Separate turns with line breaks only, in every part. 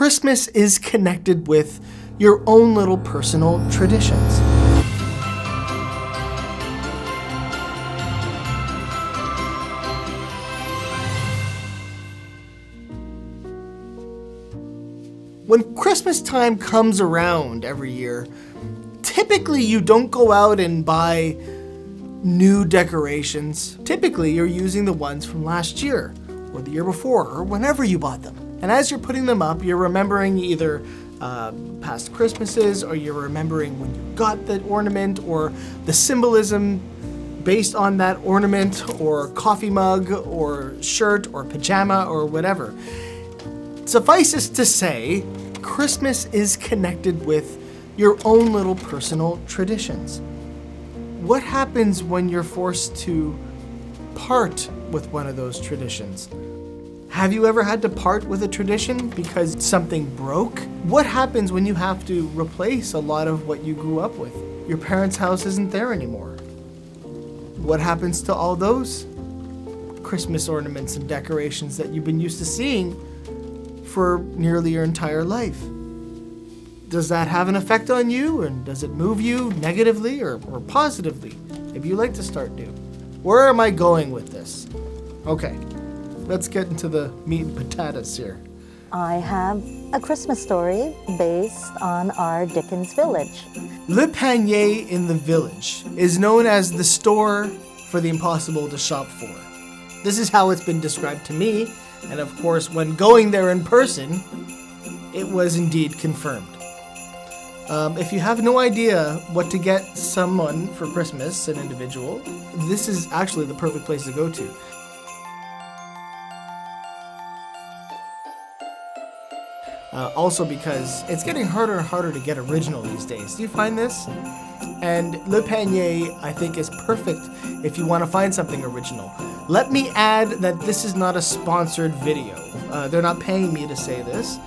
Christmas is connected with your own little personal traditions. When Christmas time comes around every year, typically you don't go out and buy new decorations. Typically you're using the ones from last year or the year before or whenever you bought them. And as you're putting them up, you're remembering either past Christmases, or you're remembering when you got the ornament, or the symbolism based on that ornament, or coffee mug, or shirt, or pajama, or whatever. Suffice it to say, Christmas is connected with your own little personal traditions. What happens when you're forced to part with one of those traditions? Have you ever had to part with a tradition because something broke? What happens when you have to replace a lot of what you grew up with? Your parents' house isn't there anymore. What happens to all those Christmas ornaments and decorations that you've been used to seeing for nearly your entire life? Does that have an effect on you, and does it move you negatively or positively? Maybe you like to start new. Where am I going with this? Okay, let's get into the meat and potatoes here.
I have a Christmas story based on our Dickens Village.
Le Panier in the Village is known as the store for the impossible to shop for. This is how it's been described to me, and of course, when going there in person, it was indeed confirmed. If you have no idea what to get someone for Christmas, an individual, this is actually the perfect place to go to. Also because it's getting harder and harder to get original these days. Do you find this? And Le Panier, I think, is perfect if you want to find something original. Let me add that this is not a sponsored video. They're not paying me to say this.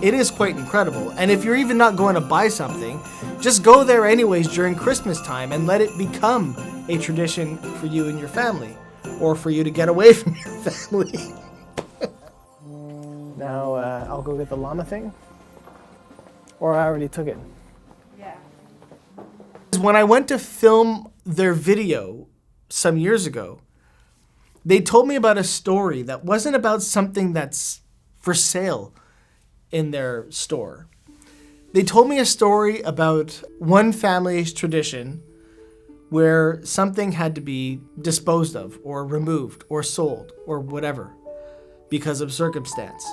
It is quite incredible. And if you're even not going to buy something, just go there anyways during Christmas time and let it become a tradition for you and your family, or for you to get away from your family. Now, I'll go get the llama thing. Or I already took it.
Yeah.
When I went to film their video some years ago, they told me about a story that wasn't about something that's for sale in their store. They told me a story about one family's tradition where something had to be disposed of or removed or sold or whatever because of circumstance.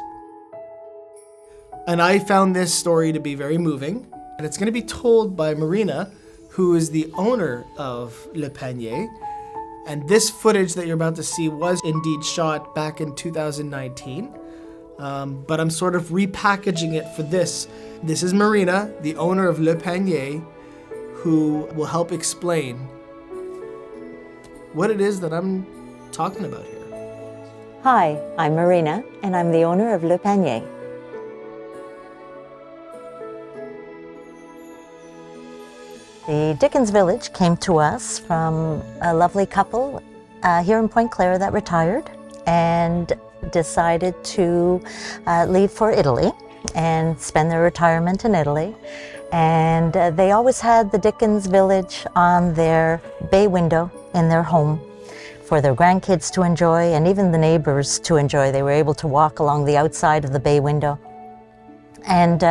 And I found this story to be very moving, and it's going to be told by Marina, who is the owner of Le Panier. And this footage that you're about to see was indeed shot back in 2019. But I'm sort of repackaging it for this. This is Marina, the owner of Le Panier, who will help explain what it is that I'm talking about here.
Hi, I'm Marina, and I'm the owner of Le Panier. The Dickens Village came to us from a lovely couple here in Point Claire that retired and decided to leave for Italy and spend their retirement in Italy. And they always had the Dickens Village on their bay window in their home for their grandkids to enjoy, and even the neighbors to enjoy. They were able to walk along the outside of the bay window. And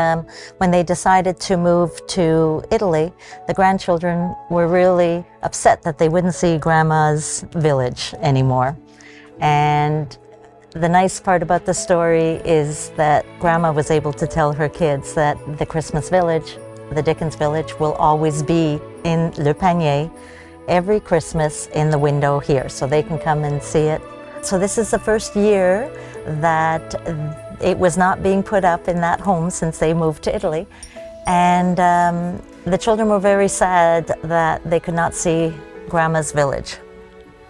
when they decided to move to Italy, the grandchildren were really upset that they wouldn't see Grandma's village anymore. And the nice part about the story is that Grandma was able to tell her kids that the Christmas village, the Dickens Village, will always be in Le Panier every Christmas in the window here, so they can come and see it. So this is the first year that it was not being put up in that home since they moved to Italy. And the children were very sad that they could not see Grandma's village.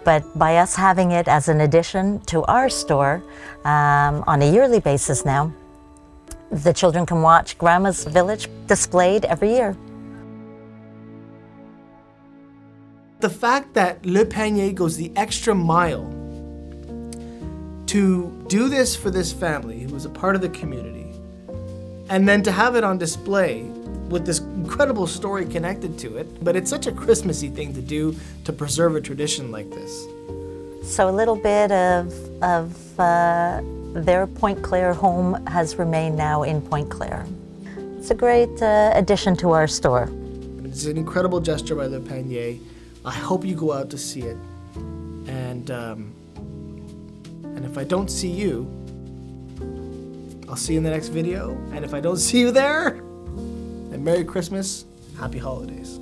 But by us having it as an addition to our store on a yearly basis now, the children can watch Grandma's village displayed every year.
The fact that Le Panier goes the extra mile to do this for this family who was a part of the community and then to have it on display with this incredible story connected to it. But it's such a Christmassy thing to do, to preserve a tradition like this.
So a little bit of their Point Claire home has remained now in Point Claire. It's a great addition to our store.
It's an incredible gesture by Le Panier. I hope you go out to see it. And if I don't see you, I'll see you in the next video. And if I don't see you there, then Merry Christmas, Happy Holidays.